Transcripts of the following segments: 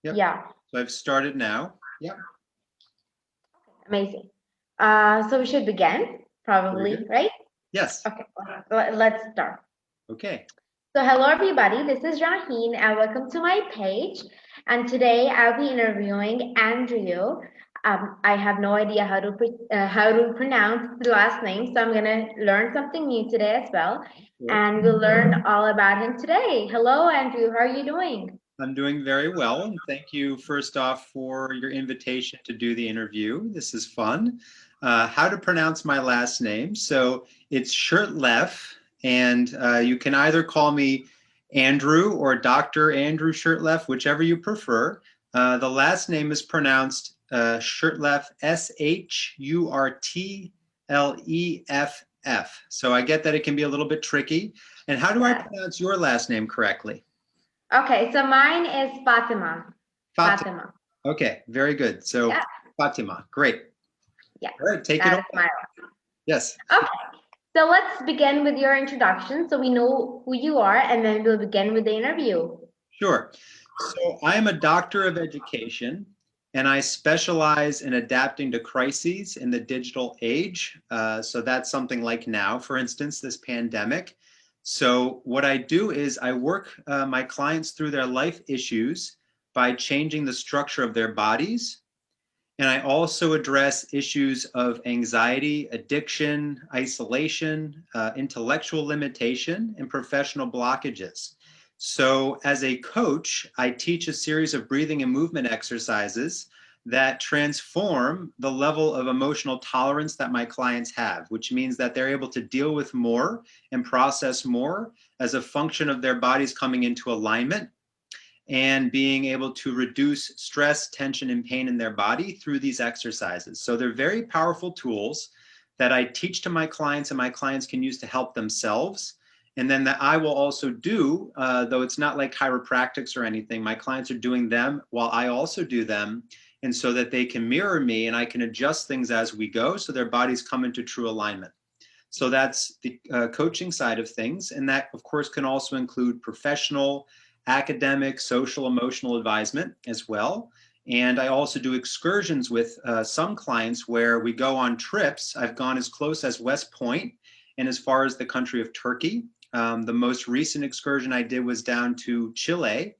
Yep. Yeah, So I've started now. Yep. amazing. So we should begin, Very probably, good. right? Yes. Okay, let's start. Okay. So hello everybody, this is Raheen and welcome to my page. And today I'll be interviewing Andrew. I have no idea how to pronounce the last name, so I'm gonna learn something new today as well. Sure. And we'll learn all about him today. Hello Andrew, how are you doing? I'm doing very well, and thank you first off for your invitation to do the interview. This is fun. How to pronounce my last name? So it's Shurtleff, and you can either call me Andrew or Dr. Andrew Shurtleff, whichever you prefer. The last name is pronounced Shurtleff, Shurtleff. So I get that it can be a little bit tricky. And how do I Yes. pronounce your last name correctly? Okay, so mine is Fatima. Fatima. Fatima. Okay, very good. So Yeah, Fatima, great. yeah, All right, take it that's away. my. Yes, Okay, so let's begin with your introduction so we know who you are, and then we'll begin with the interview. sure. So I am a doctor of education, and I specialize in adapting to crises in the digital age. So that's something like now, for instance, this pandemic. So what I do is I work my clients through their life issues by changing the structure of their bodies. And I also address issues of anxiety, addiction, isolation, intellectual limitation, and professional blockages. So, as a coach, I teach a series of breathing and movement exercises that transform the level of emotional tolerance that my clients have, which means that they're able to deal with more and process more as a function of their bodies coming into alignment and being able to reduce stress, tension, and pain in their body through these exercises. So they're very powerful tools that I teach to my clients and my clients can use to help themselves. And then that I will also do, though it's not like chiropractics or anything, my clients are doing them while I also do them. And so that they can mirror me and I can adjust things as we go so their bodies come into true alignment. So that's the coaching side of things. And that, of course, can also include professional, academic, social, emotional advisement as well. And I also do excursions with some clients where we go on trips. I've gone as close as West Point and as far as the country of Turkey. The most recent excursion I did was down to Chile.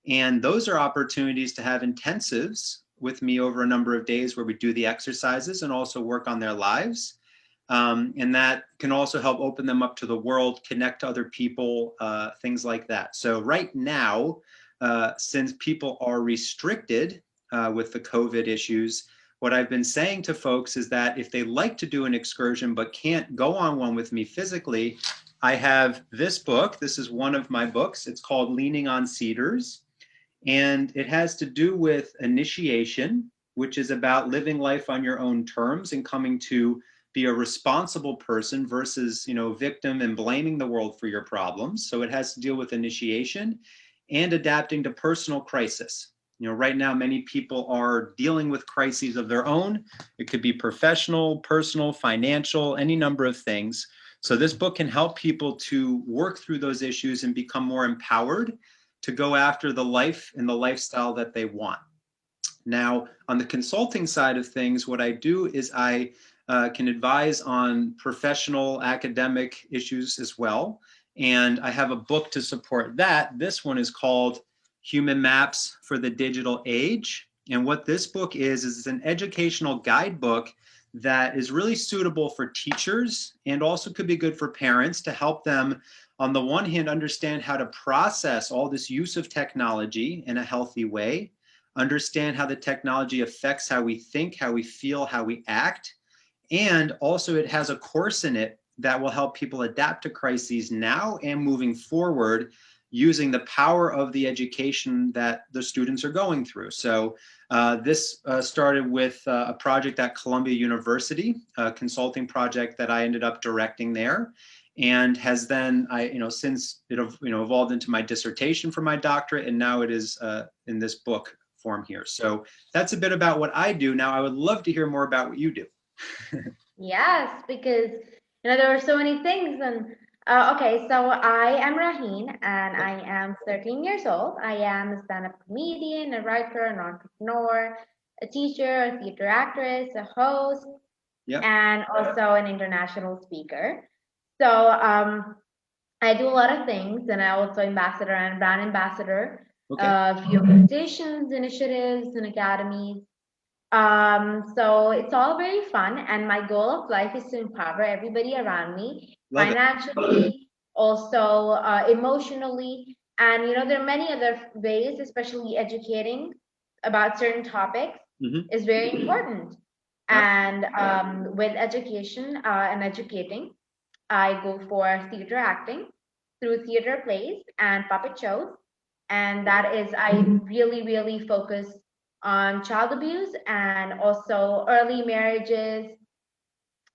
And those are opportunities to have intensives with me over a number of days where we do the exercises and also work on their lives. And that can also help open them up to the world, connect to other people, things like that. So right now, since people are restricted with the COVID issues, what I've been saying to folks is that if they like to do an excursion but can't go on one with me physically, I have this book. This is one of my books. It's called Leaning on Cedars. And it has to do with initiation, which is about living life on your own terms and coming to be a responsible person versus, victim and blaming the world for your problems. So it has to deal with initiation and adapting to personal crisis. Right now, many people are dealing with crises of their own. It could be professional, personal, financial, any number of things. So this book can help people to work through those issues and become more empowered to go after the life and the lifestyle that they want. Now, on the consulting side of things, what I do is I can advise on professional academic issues as well. And I have a book to support that. This one is called Human Maps for the Digital Age. And what this book is it's an educational guidebook that is really suitable for teachers and also could be good for parents to help them, on the one hand, understand how to process all this use of technology in a healthy way, understand how the technology affects how we think, how we feel, how we act. And also it has a course in it that will help people adapt to crises now and moving forward using the power of the education that the students are going through. So this started with a project at Columbia University, a consulting project that I ended up directing there, and has then since it evolved into my dissertation for my doctorate, and now it is in this book form here. So that's a bit about what I do. Now I would love to hear more about what you do. Yes, because there are so many things, and Okay, so I am Raheen and I am 13 years old. I am a stand-up comedian, a writer, an entrepreneur, a teacher, a theater actress, a host, Yep. and also an international speaker. So I do a lot of things, and I also ambassador and brand ambassador Okay. of a few organizations, initiatives, and academies. So it's all very fun, and my goal of life is to empower everybody around me Love it. financially, also emotionally, and there are many other ways, especially educating about certain topics Hmm. is very important. And with education and educating, I go for theater acting through theater plays and puppet shows. And that is, I really, really focus on child abuse and also early marriages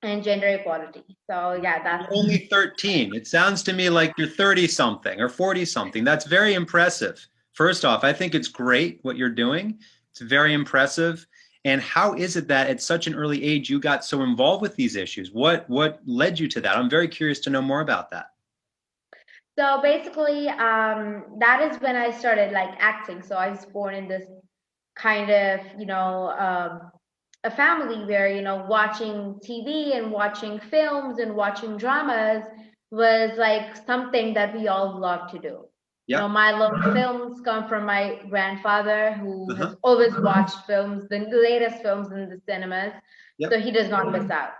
and gender equality. So, yeah, You're that's only 13. It sounds to me like you're 30 something or 40 something. That's very impressive. First off, I think it's great what you're doing. It's very impressive. And how is it that at such an early age you got so involved with these issues? What led you to that? I'm very curious to know more about that. so basically, that is when I started like acting. So I was born in this kind of, a family where, watching TV and watching films and watching dramas was like something that we all love to do. Yep. My love of films come from my grandfather who Uh-huh. has always watched films, the latest films in the cinemas. So Yep. he does not miss out,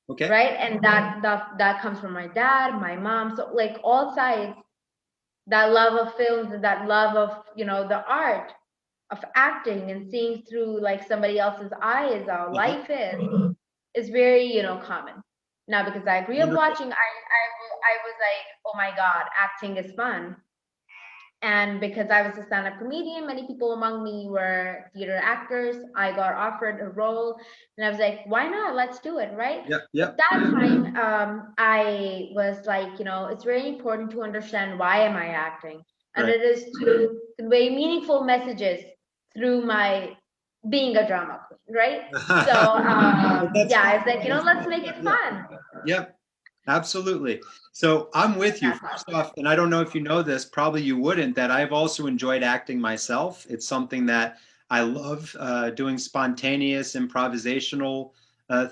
Okay. right? And that comes from my dad, my mom. So like all sides, that love of films and that love of, the art of acting and seeing through like somebody else's eyes how Uh-huh. life is very common now because I grew up Wonderful. watching. I was like, oh my god, acting is fun. And because I was a stand-up comedian, many people among me were theater actors. I got offered a role, and I was like, "Why not? Let's do it!" Right? Yep. But Yep. that time, I was like, it's very important to understand why am I acting, and Right. it is to convey meaningful messages through my being a drama queen, right? So But that's yeah, fine. it's like let's make it Yeah. fun. Yep. Absolutely. So I'm with you. That's First awesome. off, and I don't know if you know this, probably you wouldn't, that I've also enjoyed acting myself. It's something that I love doing spontaneous, improvisational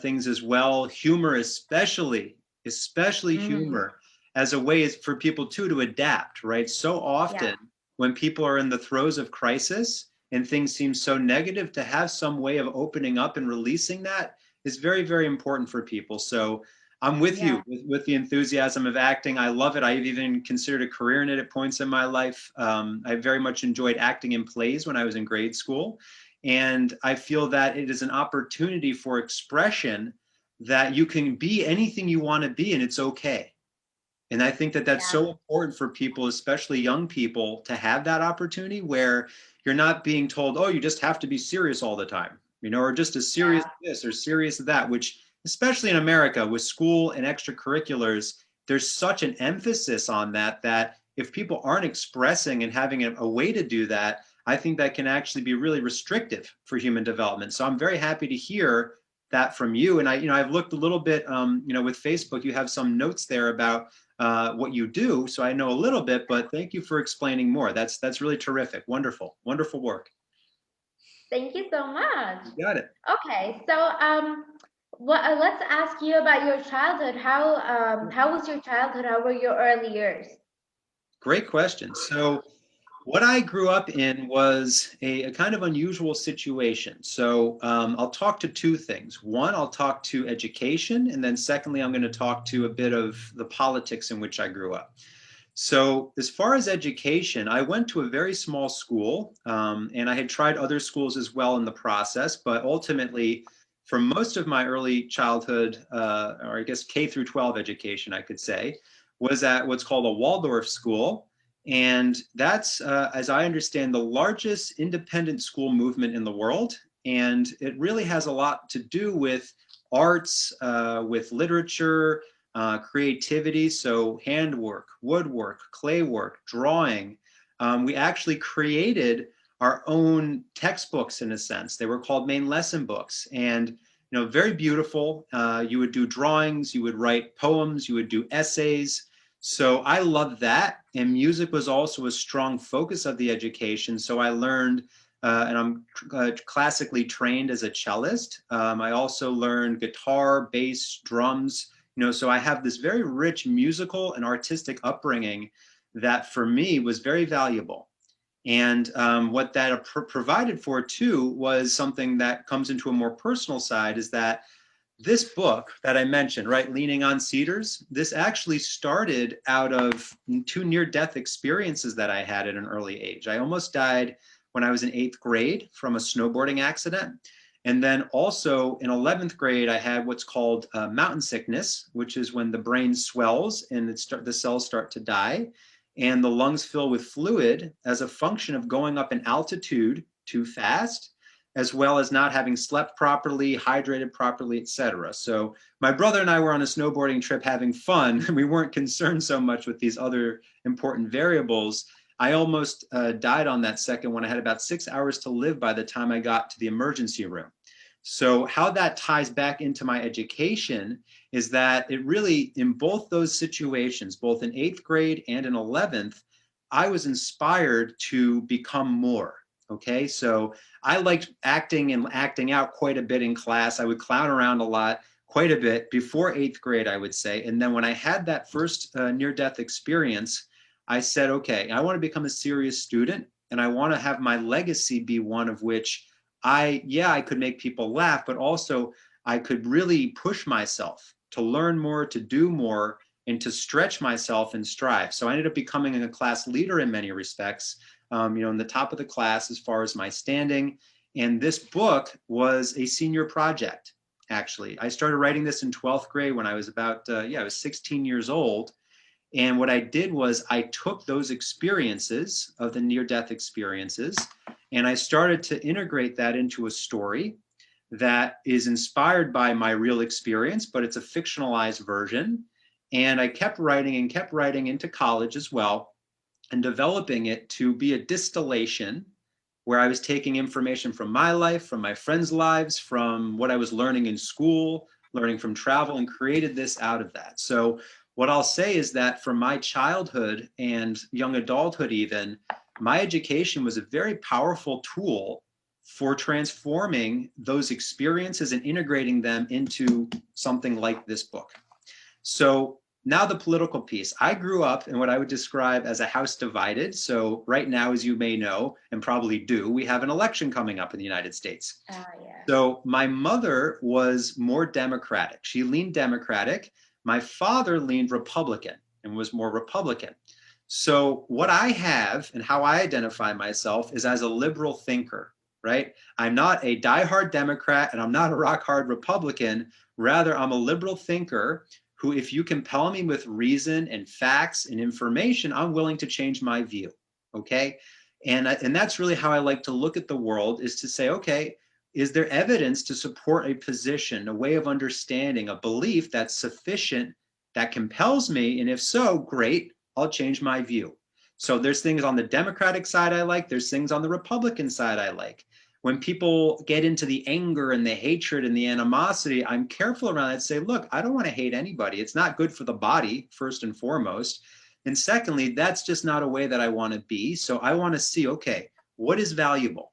things as well. Humor, especially Hmm. humor, as a way is for people too to adapt, right? So Yeah. often when people are in the throes of crisis and things seem so negative, to have some way of opening up and releasing that is very, very important for people. So I'm with Yeah. you with the enthusiasm of acting. I love it. I've even considered a career in it at points in my life. I very much enjoyed acting in plays when I was in grade school. And I feel that it is an opportunity for expression that you can be anything you want to be and it's okay. And I think that that's Yeah. so important for people, especially young people, to have that opportunity where you're not being told, oh, you just have to be serious all the time, or just as serious Yeah. this or serious that, which, especially in America with school and extracurriculars, there's such an emphasis on that, that if people aren't expressing and having a way to do that, I think that can actually be really restrictive for human development. So I'm very happy to hear that from you. And I've looked a little bit, with Facebook, you have some notes there about what you do. So I know a little bit, but thank you for explaining more. That's really terrific. Wonderful, wonderful work. Thank you so much. You got it. Okay, so let's ask you about your childhood. How was your childhood? How were your early years? Great question. So what I grew up in was a kind of unusual situation. So I'll talk to two things. One, I'll talk to education, and then secondly, I'm going to talk to a bit of the politics in which I grew up. So, as far as education, I went to a very small school, and I had tried other schools as well in the process. But ultimately, for most of my early childhood, or I guess K through 12 education, I could say, was at what's called a Waldorf school. And that's, as I understand, the largest independent school movement in the world. And it really has a lot to do with arts, with literature, creativity, so handwork, woodwork, clay work, drawing. We actually created our own textbooks in a sense. They were called main lesson books, and very beautiful. You would do drawings, you would write poems, you would do essays. So I loved that. And music was also a strong focus of the education. So I learned, and I'm classically trained as a cellist. I also learned guitar, bass, drums, so I have this very rich musical and artistic upbringing that for me was very valuable. And what that provided for too was something that comes into a more personal side, is that this book that I mentioned, right, Leaning on Cedars, this actually started out of two near-death experiences that I had at an early age. I almost died when I was in 8th grade from a snowboarding accident. And then also in 11th grade, I had what's called mountain sickness, which is when the brain swells and the cells start to die and the lungs fill with fluid as a function of going up in altitude too fast, as well as not having slept properly, hydrated properly, etc. So my brother and I were on a snowboarding trip having fun. We weren't concerned so much with these other important variables. I almost died on that second one. I had about 6 hours to live by the time I got to the emergency room. So how that ties back into my education is that it really, in both those situations, both in 8th grade and in 11th, I was inspired to become more. Okay, so I liked acting and acting out quite a bit in class. I would clown around a lot, quite a bit before 8th grade, I would say. And then when I had that first near-death experience, I said, okay, I want to become a serious student and I want to have my legacy be one of which I could make people laugh, but also I could really push myself to learn more, to do more, and to stretch myself and strive. So I ended up becoming a class leader in many respects, in the top of the class as far as my standing. And this book was a senior project, actually. I started writing this in 12th grade when I was about, I was 16 years old. And what I did was I took those experiences of the near-death experiences and I started to integrate that into a story that is inspired by my real experience, but it's a fictionalized version. And I kept writing into college as well and developing it to be a distillation where I was taking information from my life, from my friends' lives, from what I was learning in school, learning from travel, and created this out of that. So what I'll say is that from my childhood and young adulthood even, my education was a very powerful tool for transforming those experiences and integrating them into something like this book. So now the political piece. I grew up in what I would describe as a house divided. So right now, as you may know, and probably do, we have an election coming up in the United States. Yeah. So my mother was more Democratic. She leaned Democratic. My father leaned Republican and was more Republican. So what I have and how I identify myself is as a liberal thinker, right? I'm not a diehard Democrat and I'm not a rock hard Republican. Rather, I'm a liberal thinker who, if you compel me with reason and facts and information, I'm willing to change my view, okay? And that's really how I like to look at the world, is to say, okay, is there evidence to support a position, a way of understanding, a belief that's sufficient, that compels me? And if so, great, I'll change my view. So there's things on the Democratic side I like, there's things on the Republican side I like. When people get into the anger and the hatred and the animosity, I'm careful around that. Say, look, I don't want to hate anybody. It's not good for the body, first and foremost. And secondly, that's just not a way that I want to be. So I want to see, okay, what is valuable?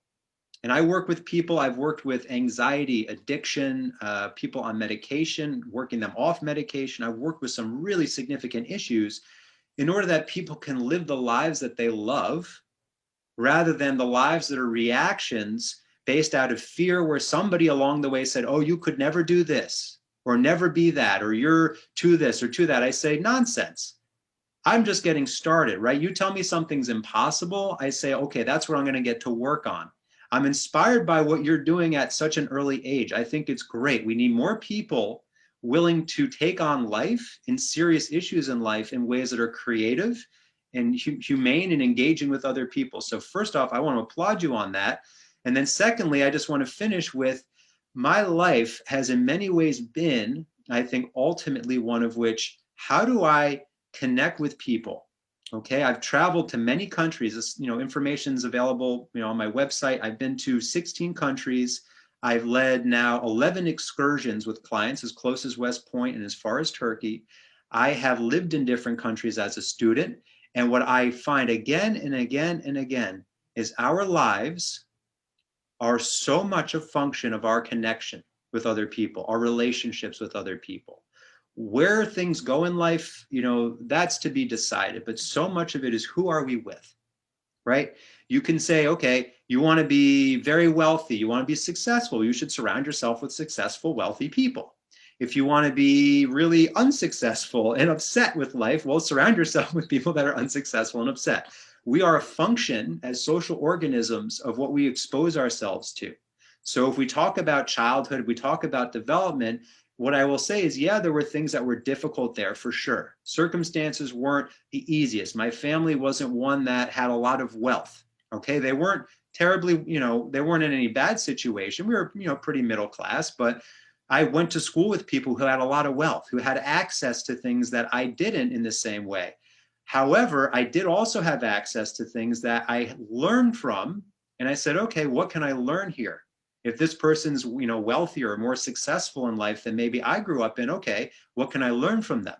And I work with people, I've worked with anxiety, addiction, people on medication, working them off medication. I've worked with some really significant issues in order that people can live the lives that they love, rather than the lives that are reactions based out of fear, where somebody along the way said, oh, you could never do this, or never be that, or you're to this or to that. I say, nonsense. I'm just getting started, right? You tell me something's impossible, I say, okay, that's what I'm going to get to work on. I'm inspired by what you're doing at such an early age. I think it's great. We need more people willing to take on life and serious issues in life in ways that are creative and humane and engaging with other people. So first off, I want to applaud you on that. And then secondly, I just want to finish with, my life has in many ways been, I think, ultimately one of which, how do I connect with people? Okay, I've traveled to many countries. Information's available, on my website. I've been to 16 countries. I've led now 11 excursions with clients as close as West Point and as far as Turkey. I have lived in different countries as a student. And what I find again and again and again is our lives are so much a function of our connection with other people, our relationships with other people. Where things go in life, that's to be decided, but so much of it is who are we with, right? You can say, okay, you want to be very wealthy, you want to be successful, you should surround yourself with successful, wealthy people. If you want to be really unsuccessful and upset with life, well, surround yourself with people that are unsuccessful and upset. We are a function as social organisms of what we expose ourselves to. So if we talk about childhood, we talk about development, what I will say is, yeah, there were things that were difficult there for sure. Circumstances weren't the easiest. My family wasn't one that had a lot of wealth. Okay. They weren't terribly, they weren't in any bad situation. We were, pretty middle class, but I went to school with people who had a lot of wealth, who had access to things that I didn't in the same way. However, I did also have access to things that I learned from. And I said, okay, what can I learn here? If this person's, wealthier or more successful in life than maybe I grew up in, okay, what can I learn from them?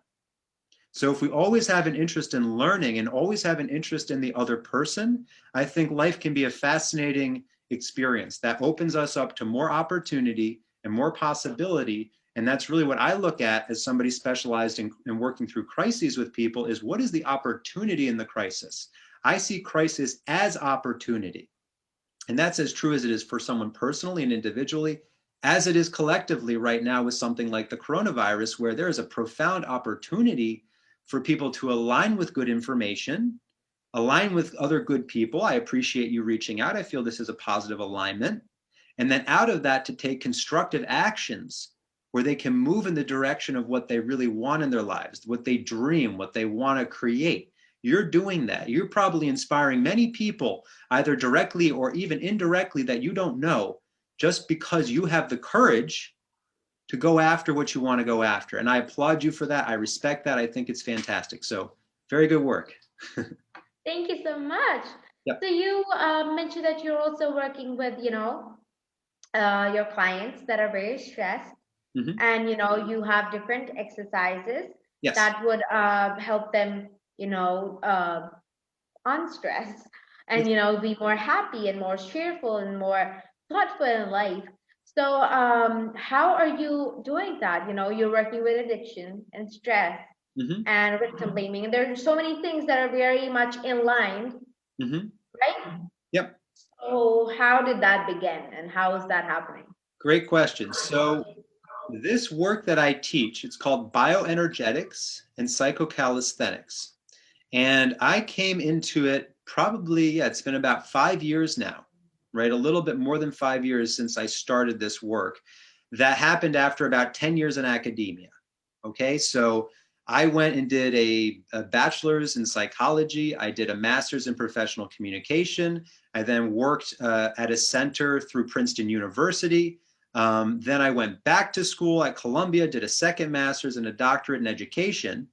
So if we always have an interest in learning and always have an interest in the other person, I think life can be a fascinating experience that opens us up to more opportunity and more possibility. And that's really what I look at as somebody specialized in working through crises with people, is what is the opportunity in the crisis? I see crisis as opportunity. And that's as true as it is for someone personally and individually, as it is collectively right now with something like the coronavirus, where there is a profound opportunity for people to align with good information, align with other good people. I appreciate you reaching out. I feel this is a positive alignment. And then out of that, to take constructive actions where they can move in the direction of what they really want in their lives, what they dream, what they want to create. You're doing that. You're probably inspiring many people, either directly or even indirectly, that you don't know, just because you have the courage to go after what you want to go after. And I applaud you for that. I respect that. I think it's fantastic. So very good work. Thank you so much. Yep. So you mentioned that you're also working with, your clients that are very stressed, and you have different exercises Yes. that would help them, unstress and be more happy and more cheerful and more thoughtful in life. So how are you doing that? You're working with addiction and stress and victim blaming, and there's so many things that are very much in line, right? Yep. So how did that begin and how is that happening? Great question. So this work that I teach, it's called bioenergetics and psychocalisthenics. And I came into it probably, it's been about 5 years now, right? A little bit more than 5 years since I started this work. That happened after about 10 years in academia. Okay, so I went and did a bachelor's in psychology. I did a master's in professional communication. I then worked at a center through Princeton University. Then I went back to school at Columbia, did a second master's and a doctorate in education.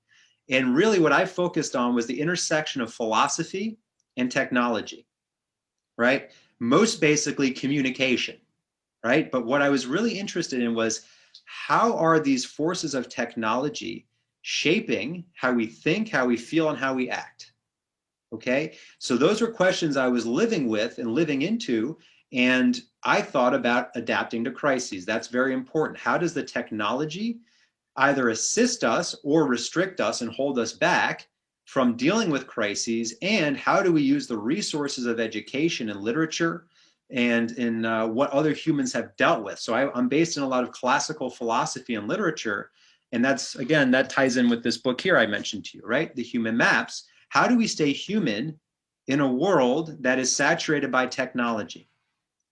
And really what I focused on was the intersection of philosophy and technology, right? Most basically communication, right? But what I was really interested in was, how are these forces of technology shaping how we think, how we feel, and how we act? Okay, so those were questions I was living with and living into, and I thought about adapting to crises. That's very important. How does the technology either assist us or restrict us and hold us back from dealing with crises? And how do we use the resources of education and literature and in what other humans have dealt with? So I'm based in a lot of classical philosophy and literature. And that's, again, that ties in with this book here I mentioned to you, right? The Human Maps. How do we stay human in a world that is saturated by technology,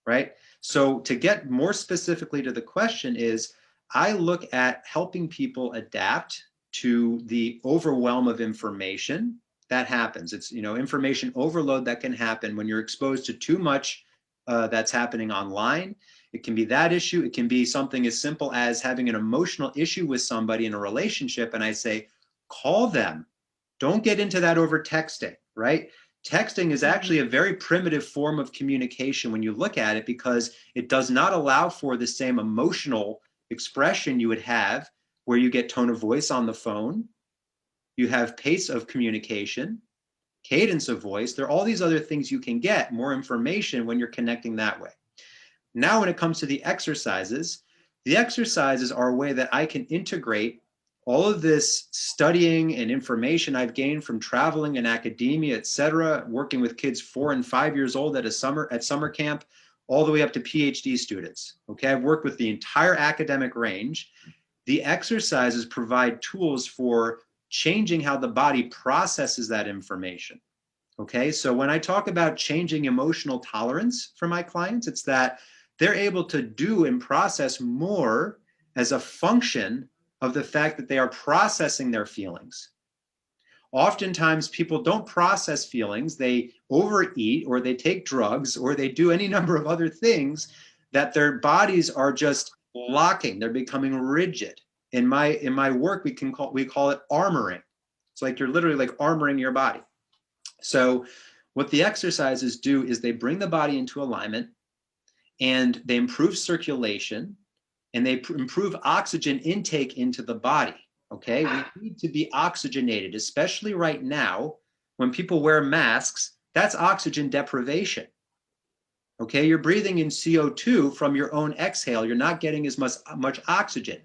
right? So to get more specifically to the question is, I look at helping people adapt to the overwhelm of information that happens. It's, information overload that can happen when you're exposed to too much that's happening online. It can be that issue. It can be something as simple as having an emotional issue with somebody in a relationship. And I say, call them. Don't get into that over texting, right? Texting is actually a very primitive form of communication when you look at it, because it does not allow for the same emotional expression you would have where you get tone of voice on the phone. you have pace of communication, cadence of voice. There are all these other things you can get, more information when you're connecting that way. Now, when it comes to the exercises are a way that I can integrate all of this studying and information I've gained from traveling and academia, et cetera, working with kids 4 and 5 years old at summer camp, all the way up to PhD students. Okay, I've worked with the entire academic range. The exercises provide tools for changing how the body processes that information. Okay, so when I talk about changing emotional tolerance for my clients, it's that they're able to do and process more as a function of the fact that they are processing their feelings. Oftentimes, people don't process feelings. They overeat, or they take drugs, or they do any number of other things that their bodies are just locking. They're becoming rigid. In my work, we call it armoring. It's like you're literally like armoring your body. So what the exercises do is they bring the body into alignment, and they improve circulation, and they improve oxygen intake into the body. Okay, we need to be oxygenated, especially right now when people wear masks. That's oxygen deprivation. Okay, you're breathing in CO2 from your own exhale. You're not getting as much oxygen.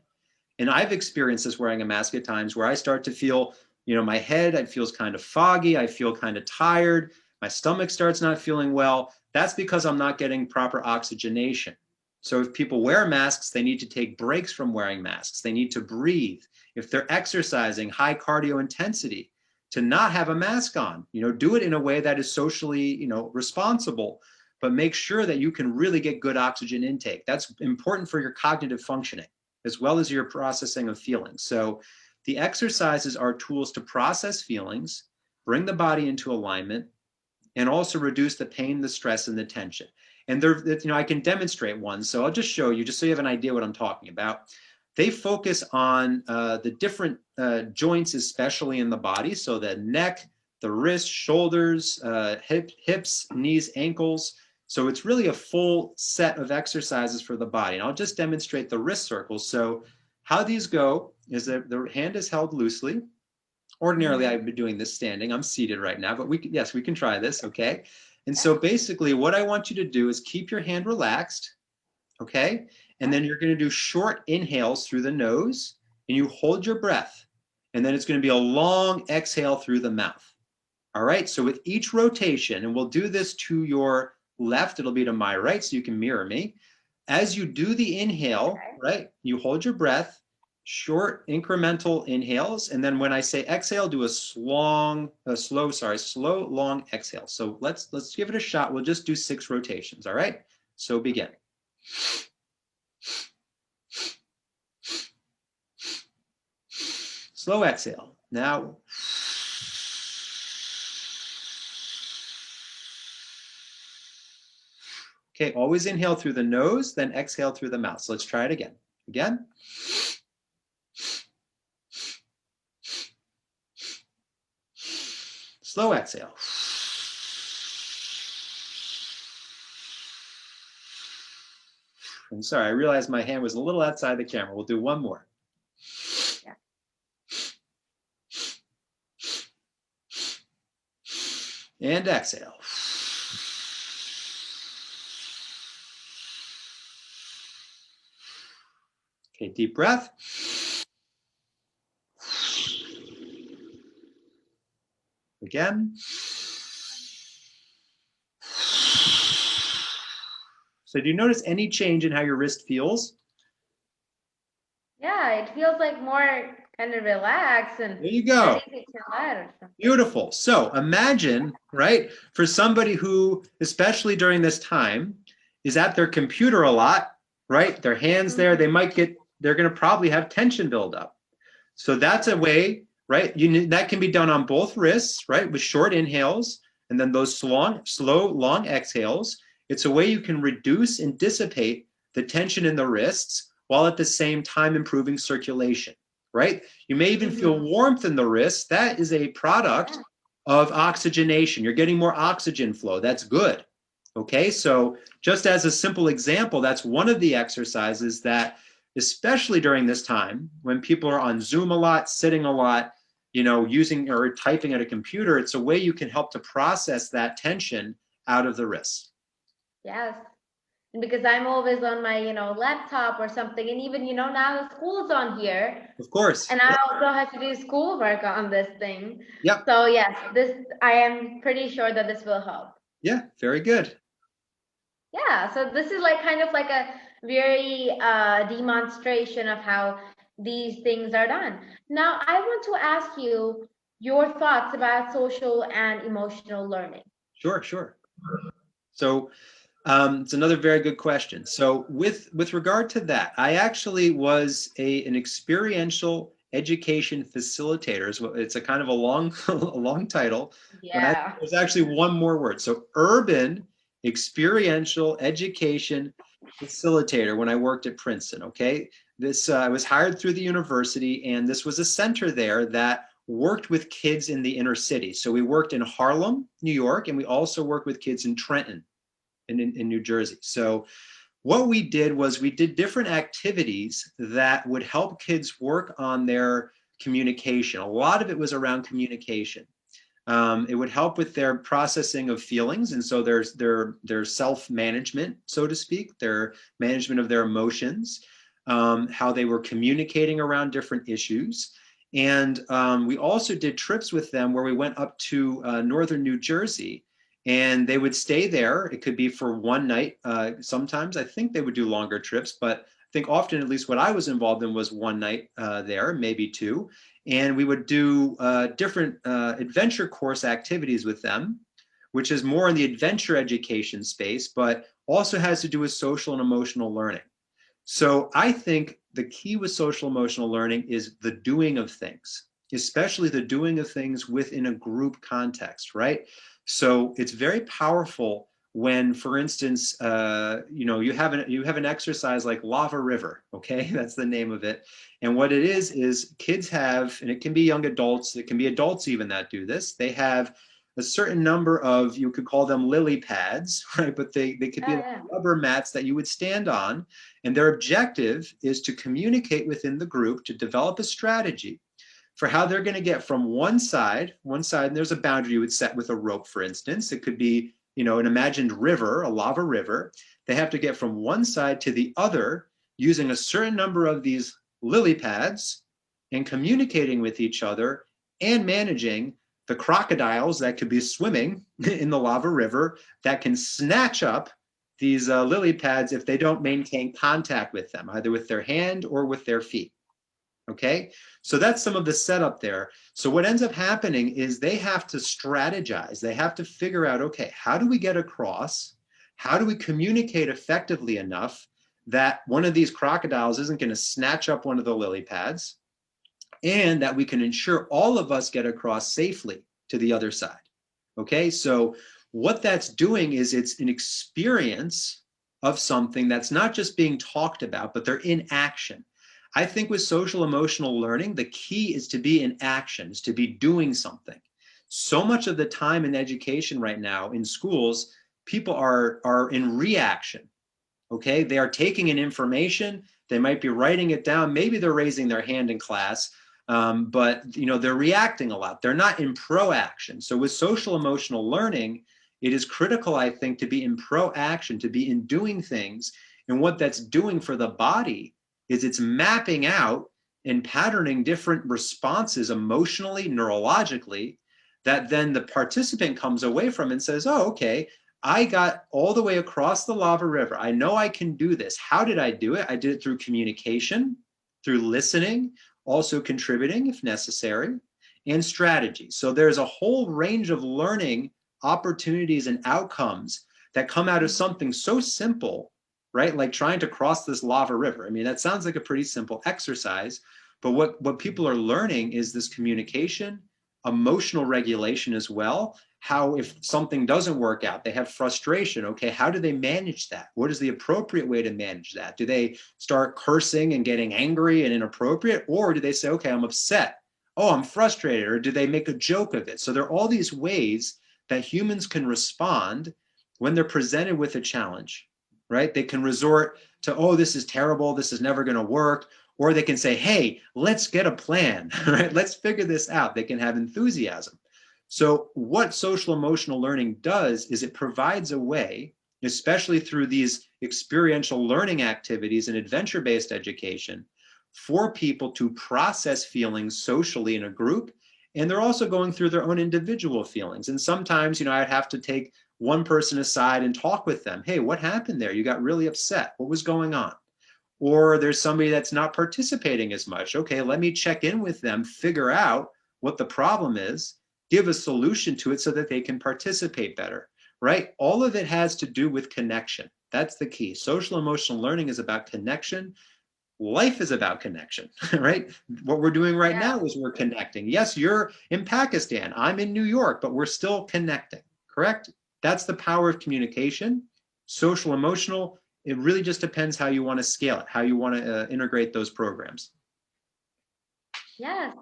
And I've experienced this wearing a mask at times where I start to feel, my head, it feels kind of foggy. I feel kind of tired. My stomach starts not feeling well. That's because I'm not getting proper oxygenation. So if people wear masks, they need to take breaks from wearing masks. They need to breathe. If they're exercising high cardio intensity, to not have a mask on, do it in a way that is socially, responsible, but make sure that you can really get good oxygen intake. That's important for your cognitive functioning, as well as your processing of feelings. So the exercises are tools to process feelings, bring the body into alignment, and also reduce the pain, the stress, and the tension. And I can demonstrate one. So I'll just show you, just so you have an idea what I'm talking about. They focus on the different joints, especially in the body. So the neck, the wrists, shoulders, hips, knees, ankles. So it's really a full set of exercises for the body. And I'll just demonstrate the wrist circles. So how these go is that the hand is held loosely. Ordinarily, I've been doing this standing. I'm seated right now, but we can try this, okay? And so basically what I want you to do is keep your hand relaxed, okay? And then you're gonna do short inhales through the nose, and you hold your breath. And then it's gonna be a long exhale through the mouth. All right, so with each rotation, and we'll do this to your left, it'll be to my right, so you can mirror me. As you do the inhale, right, you hold your breath, short incremental inhales, and then when I say exhale, do a slow, long exhale. So let's give it a shot. We'll just do 6 rotations. All right, so begin. Slow exhale. Now okay, always inhale through the nose, then exhale through the mouth. So let's try it again. Again. Slow exhale. I'm sorry, I realized my hand was a little outside the camera. We'll do one more. Yeah. And exhale. Okay, deep breath. Again. So do you notice any change in how your wrist feels? Yeah, it feels like more kind of relaxed and there you go. Beautiful. So imagine, right, for somebody who, especially during this time, is at their computer a lot, right? Their hands there, they're going to probably have tension buildup. So that's a way, right? That can be done on both wrists, right? With short inhales and then those slow, long exhales. It's a way you can reduce and dissipate the tension in the wrists while at the same time improving circulation, right? You may even feel warmth in the wrists. That is a product of oxygenation. You're getting more oxygen flow. That's good. Okay, so just as a simple example, that's one of the exercises that, especially during this time when people are on Zoom a lot, sitting a lot, using or typing at a computer, it's a way you can help to process that tension out of the wrist. Yes. Because I'm always on my, laptop or something. And even, now the school's on here. Of course. And I also have to do schoolwork on this thing. Yep. So yes, I am pretty sure that this will help. Yeah, very good. Yeah, so this is kind of like a very demonstration of how these things are done. Now, I want to ask you your thoughts about social and emotional learning. Sure, sure. So it's another very good question. So with regard to that, I actually was an experiential education facilitator. It's a kind of a long a long title, but Yeah. there's actually one more word. So urban experiential education facilitator when I worked at Princeton. Okay, this I was hired through the university, and this was a center there that worked with kids in the inner city. So we worked in Harlem, New York, and we also worked with kids in Trenton in New Jersey. So what we did was we did different activities that would help kids work on their communication. A lot of it was around communication. It would help with their processing of feelings, and so there's their self-management, so to speak, their management of their emotions, how they were communicating around different issues. And we also did trips with them where we went up to northern New Jersey, and they would stay there. It could be for one night. Sometimes I think they would do longer trips, but I think often, at least what I was involved in, was one night there, maybe two. And we would do different adventure course activities with them, which is more in the adventure education space, but also has to do with social and emotional learning. So I think the key with social emotional learning is the doing of things, especially the doing of things within a group context, right? So it's very powerful when, for instance, you have an exercise like Lava River, okay? That's the name of it. And what it is kids have, and it can be young adults, it can be adults even that do this, they have a certain number of, you could call them lily pads, right? But they could be like rubber mats that you would stand on. And their objective is to communicate within the group to develop a strategy for how they're going to get from one side, and there's a boundary you would set with a rope, for instance. It could be, an imagined river, a lava river. They have to get from one side to the other using a certain number of these lily pads and communicating with each other and managing the crocodiles that could be swimming in the lava river that can snatch up these lily pads if they don't maintain contact with them, either with their hand or with their feet. Okay, so that's some of the setup there. So what ends up happening is they have to strategize. They have to figure out, okay, how do we get across? How do we communicate effectively enough that one of these crocodiles isn't going to snatch up one of the lily pads, and that we can ensure all of us get across safely to the other side? Okay, so what that's doing is it's an experience of something that's not just being talked about, but they're in action. I think with social emotional learning, the key is to be in action, is to be doing something. So much of the time in education right now in schools, people are in reaction. Okay, they are taking in information, they might be writing it down, maybe they're raising their hand in class, but they're reacting a lot. They're not in proaction. So with social emotional learning, it is critical, I think, to be in proaction, to be in doing things. And what that's doing for the body is it's mapping out and patterning different responses emotionally, neurologically, that then the participant comes away from and says, oh, okay, I got all the way across the lava river. I know I can do this. How did I do it? I did it through communication, through listening, also contributing if necessary, and strategy. So there's a whole range of learning opportunities and outcomes that come out of something so simple, right? Like trying to cross this lava river. I mean, that sounds like a pretty simple exercise, but what people are learning is this communication, emotional regulation as well. How, if something doesn't work out, they have frustration. Okay, how do they manage that? What is the appropriate way to manage that? Do they start cursing and getting angry and inappropriate? Or do they say, okay, I'm upset. Oh, I'm frustrated. Or do they make a joke of it? So there are all these ways that humans can respond when they're presented with a challenge, right? They can resort to, oh, this is terrible, this is never going to work, Or they can say, hey, let's get a plan, right? Let's figure this out. They can have enthusiasm. So what social emotional learning does is it provides a way, especially through these experiential learning activities and adventure-based education, for people to process feelings socially in a group. And they're also going through their own individual feelings. And sometimes, I'd have to take one person aside and talk with them. Hey, what happened there? You got really upset. What was going on? Or there's somebody that's not participating as much. Okay, let me check in with them, figure out what the problem is, give a solution to it so that they can participate better, right? All of it has to do with connection. That's the key. Social emotional learning is about connection. Life is about connection, right? What we're doing right now is we're connecting. Yes, you're in Pakistan, I'm in New York, but we're still connecting, correct? That's the power of communication. Social emotional, it really just depends how you want to scale it, how you want to integrate those programs. Yes,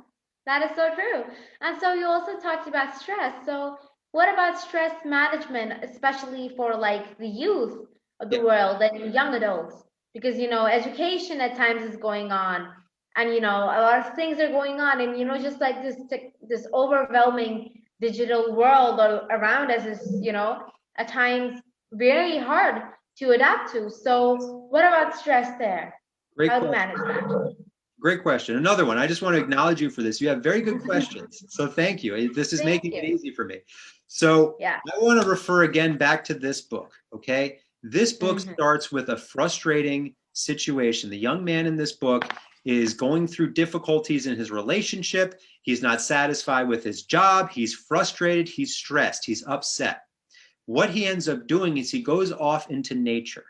that is so true. And so you also talked about stress. So what about stress management, especially for like the youth of the world and young adults? Because, education at times is going on, and, a lot of things are going on, and, just like this overwhelming digital world around us is, at times very hard to adapt to. So what about stress there? Great How to question. manage that? Great question. Another one. I just want to acknowledge you for this. You have very good questions. So thank you. This is Thank making it you. easy for me. So Yeah. I want to refer again back to this book. Okay. This book starts with a frustrating situation. The young man in this book is going through difficulties in his relationship. He's not satisfied with his job. He's frustrated. He's stressed. He's upset. What he ends up doing is he goes off into nature.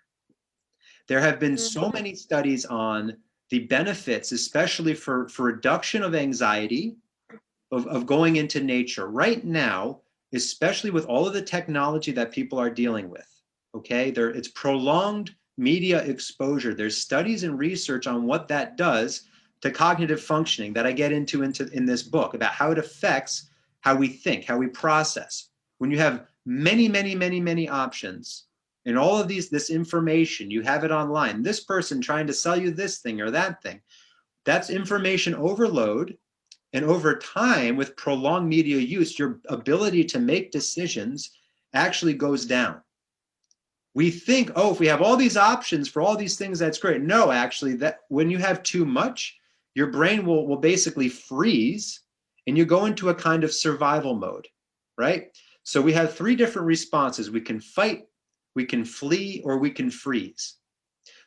There have been so many studies on the benefits, especially for reduction of anxiety, of going into nature. Right now, especially with all of the technology that people are dealing with, okay, it's prolonged media exposure. There's studies and research on what that does to cognitive functioning that I get into in this book about how it affects how we think, how we process. When you have many, many, many, many options, and all of this information, you have it online. This person trying to sell you this thing or that thing. That's information overload. And over time, with prolonged media use, your ability to make decisions actually goes down. We think, oh, if we have all these options for all these things, that's great. No, actually, that when you have too much, your brain will basically freeze and you go into a kind of survival mode, right? So we have three different responses. We can fight, we can flee, or we can freeze.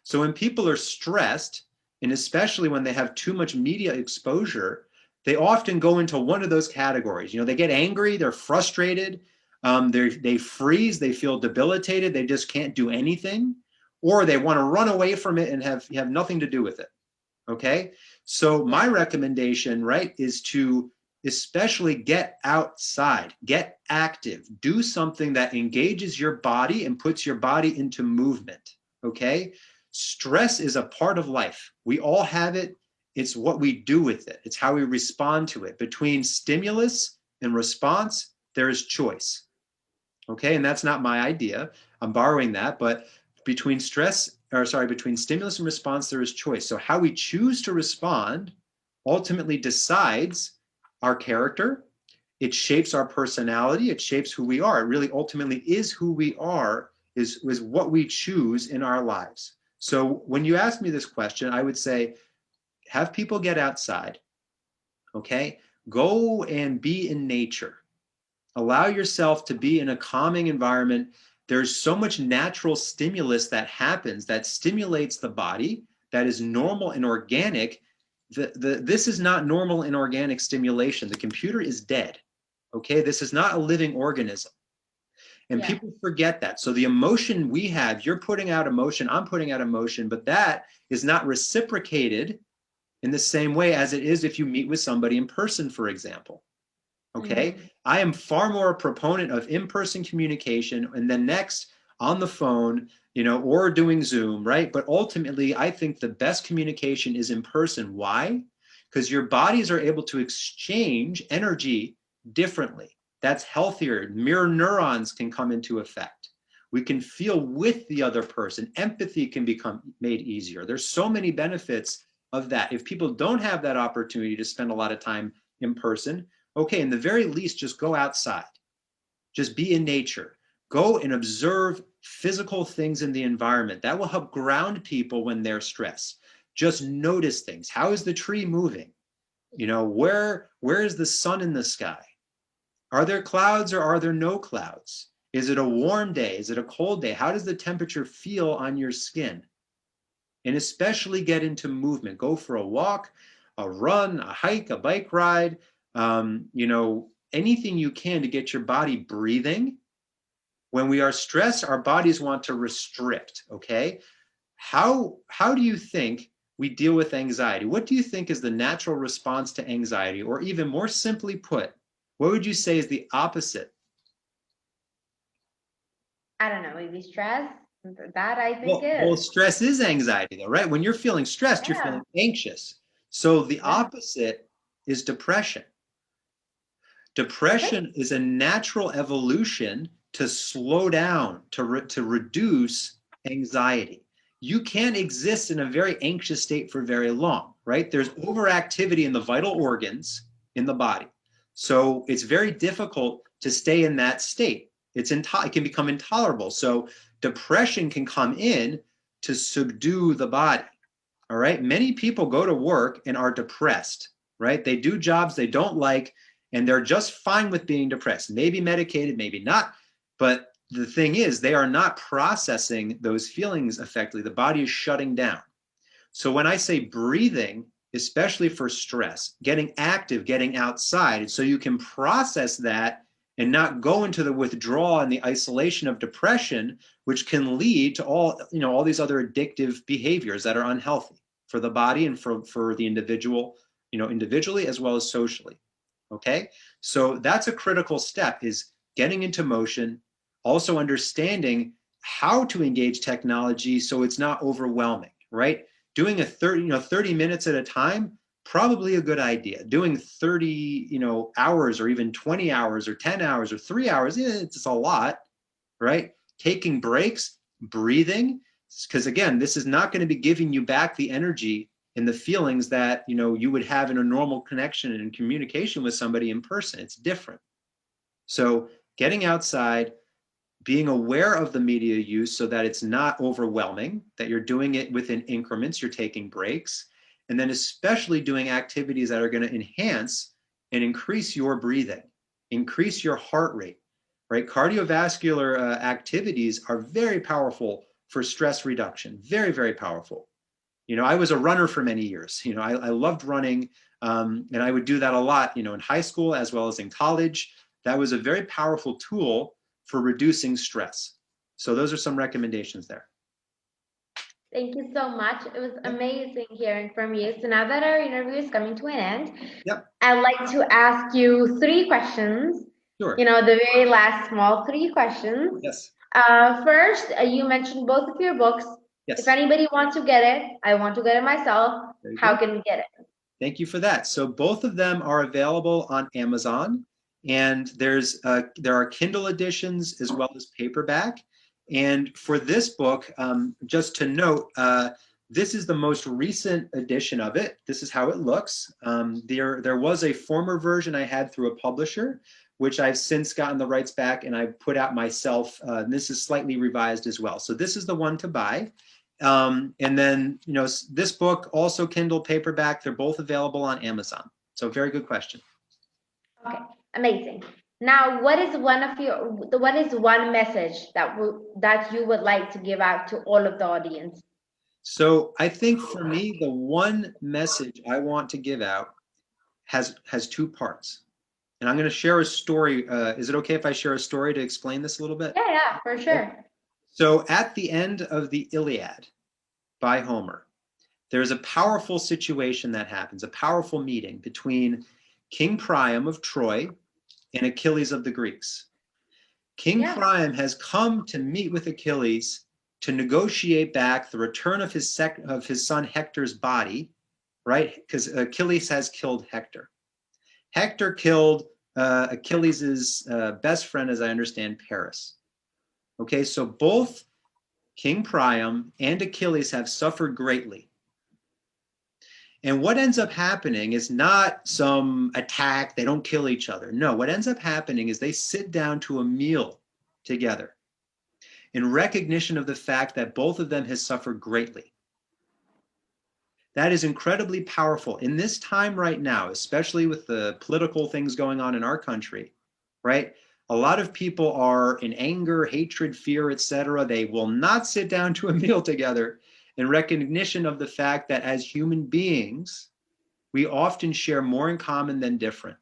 So when people are stressed, and especially when they have too much media exposure, they often go into one of those categories. They get angry, they're frustrated, they freeze, they feel debilitated, they just can't do anything, or they want to run away from it and have nothing to do with it. Okay? So my recommendation, right, is to especially get outside, get active, do something that engages your body and puts your body into movement. Okay? Stress is a part of life. We all have it. It's what we do with it. It's how we respond to it. Between stimulus and response, there is choice. Okay, and that's not my idea. I'm borrowing that, but between stimulus and response, there is choice. So how we choose to respond ultimately decides our character. It shapes our personality. It shapes who we are. It really ultimately is who we are, is what we choose in our lives. So when you ask me this question, I would say, have people get outside, okay? Go and be in nature. Allow yourself to be in a calming environment. There's so much natural stimulus that happens that stimulates the body that is normal and organic. This is not normal and organic stimulation. The computer is dead, okay? This is not a living organism. And people forget that. So the emotion we have, you're putting out emotion, I'm putting out emotion, but that is not reciprocated in the same way as it is if you meet with somebody in person, for example. Okay. I am far more a proponent of in-person communication and then next on the phone, or doing Zoom, right? But ultimately, I think the best communication is in person. Why? Because your bodies are able to exchange energy differently. That's healthier. Mirror neurons can come into effect. We can feel with the other person. Empathy can become made easier. There's so many benefits of that. If people don't have that opportunity to spend a lot of time in person, okay, in the very least, just go outside. Just be in nature. Go and observe physical things in the environment. That will help ground people when they're stressed. Just notice things. How is the tree moving? You know, where is the sun in the sky? Are there clouds or are there no clouds? Is it a warm day? Is it a cold day? How does the temperature feel on your skin? And especially get into movement. Go for a walk, a run, a hike, a bike ride, you know, anything you can to get your body breathing. When we are stressed, our bodies want to restrict, okay? How do you think we deal with anxiety? What do you think is the natural response to anxiety? Or even more simply put, what would you say is the opposite? I don't know, maybe stress. That I think Well, is. stress is anxiety though, right? When you're feeling stressed, you're Yeah. feeling anxious. So the Yeah. opposite is depression. Okay. Depression is a natural evolution to slow down, to reduce anxiety. You can't exist in a very anxious state for very long, right? There's overactivity in the vital organs in the body. So it's very difficult to stay in that state. It can become intolerable. So depression can come in to subdue the body. All right. Many people go to work and are depressed, right? They do jobs they don't like, and they're just fine with being depressed. Maybe medicated, maybe not. But the thing is, they are not processing those feelings effectively. The body is shutting down. So when I say breathing, especially for stress, getting active, getting outside, so you can process that and not go into the withdrawal and the isolation of depression, which can lead to all these other addictive behaviors that are unhealthy for the body and for the individual, individually as well as socially. Okay, so that's a critical step, is getting into motion, also understanding how to engage technology so it's not overwhelming, right? Doing a 30 minutes at a time, probably a good idea. Doing 30 hours or even 20 hours or 10 hours or 3 hours, it's a lot, right? Taking breaks, breathing, because again, this is not going to be giving you back the energy and the feelings that you would have in a normal connection and communication with somebody in person. It's different. So getting outside, being aware of the media use so that it's not overwhelming, that you're doing it within increments, you're taking breaks, and then especially doing activities that are going to enhance and increase your breathing, increase your heart rate, right? Cardiovascular activities are very powerful for stress reduction, very, very powerful. I was a runner for many years. I loved running, and I would do that a lot, in high school as well as in college. That was a very powerful tool for reducing stress. So those are some recommendations there. Thank you so much. It was Yep. amazing hearing from you. So now that our interview is coming to an end, Yep. I'd like to ask you three questions. Sure. The very last small three questions. Yes. First, you mentioned both of your books. If Yes. anybody wants to get it, I want to get it myself. Very How good. can we get it? Thank you for that. So both of them are available on Amazon, and there are Kindle editions as well as paperback. And for this book, just to note, this is the most recent edition of it. This is how it looks. There was a former version I had through a publisher, which I've since gotten the rights back and I've put out myself. And this is slightly revised as well. So this is the one to buy. And then, this book, also Kindle paperback, they're both available on Amazon. So very good question. Okay, amazing. Now, what is one message that you would like to give out to all of the audience? So I think for me, the one message I want to give out has two parts. And I'm going to share a story. Is it okay if I share a story to explain this a little bit? Yeah, for sure. So at the end of the Iliad by Homer, there's a powerful situation that happens, a powerful meeting between King Priam of Troy and Achilles of the Greeks. King Priam has come to meet with Achilles to negotiate back the return of his son Hector's body, right? Because Achilles has killed Hector. Hector killed Achilles' best friend, as I understand, Paris. Okay, so both King Priam and Achilles have suffered greatly. And what ends up happening is not some attack, they don't kill each other. No, what ends up happening is they sit down to a meal together in recognition of the fact that both of them has suffered greatly. That is incredibly powerful in this time right now, especially with the political things going on in our country, right? A lot of people are in anger, hatred, fear, etc. They will not sit down to a meal together in recognition of the fact that as human beings, we often share more in common than different.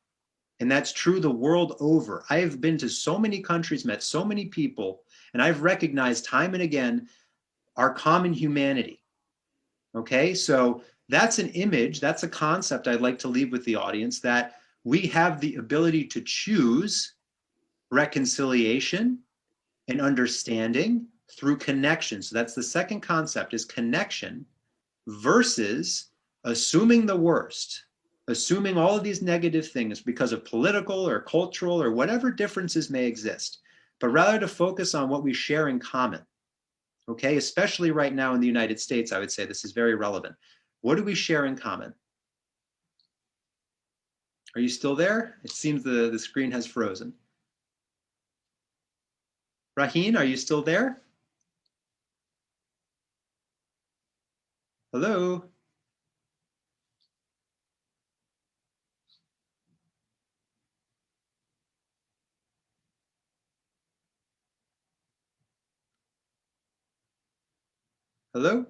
And that's true the world over. I have been to so many countries, met so many people, and I've recognized time and again our common humanity. Okay, so that's an image, that's a concept I'd like to leave with the audience, that we have the ability to choose reconciliation and understanding through connection. So that's the second concept, is connection, versus assuming the worst, assuming all of these negative things because of political or cultural or whatever differences may exist, but rather to focus on what we share in common. Okay, especially right now in the United States, I would say this is very relevant. What do we share in common? Are you still there? It seems the screen has frozen. Raheen, are you still there? Hello? Hello?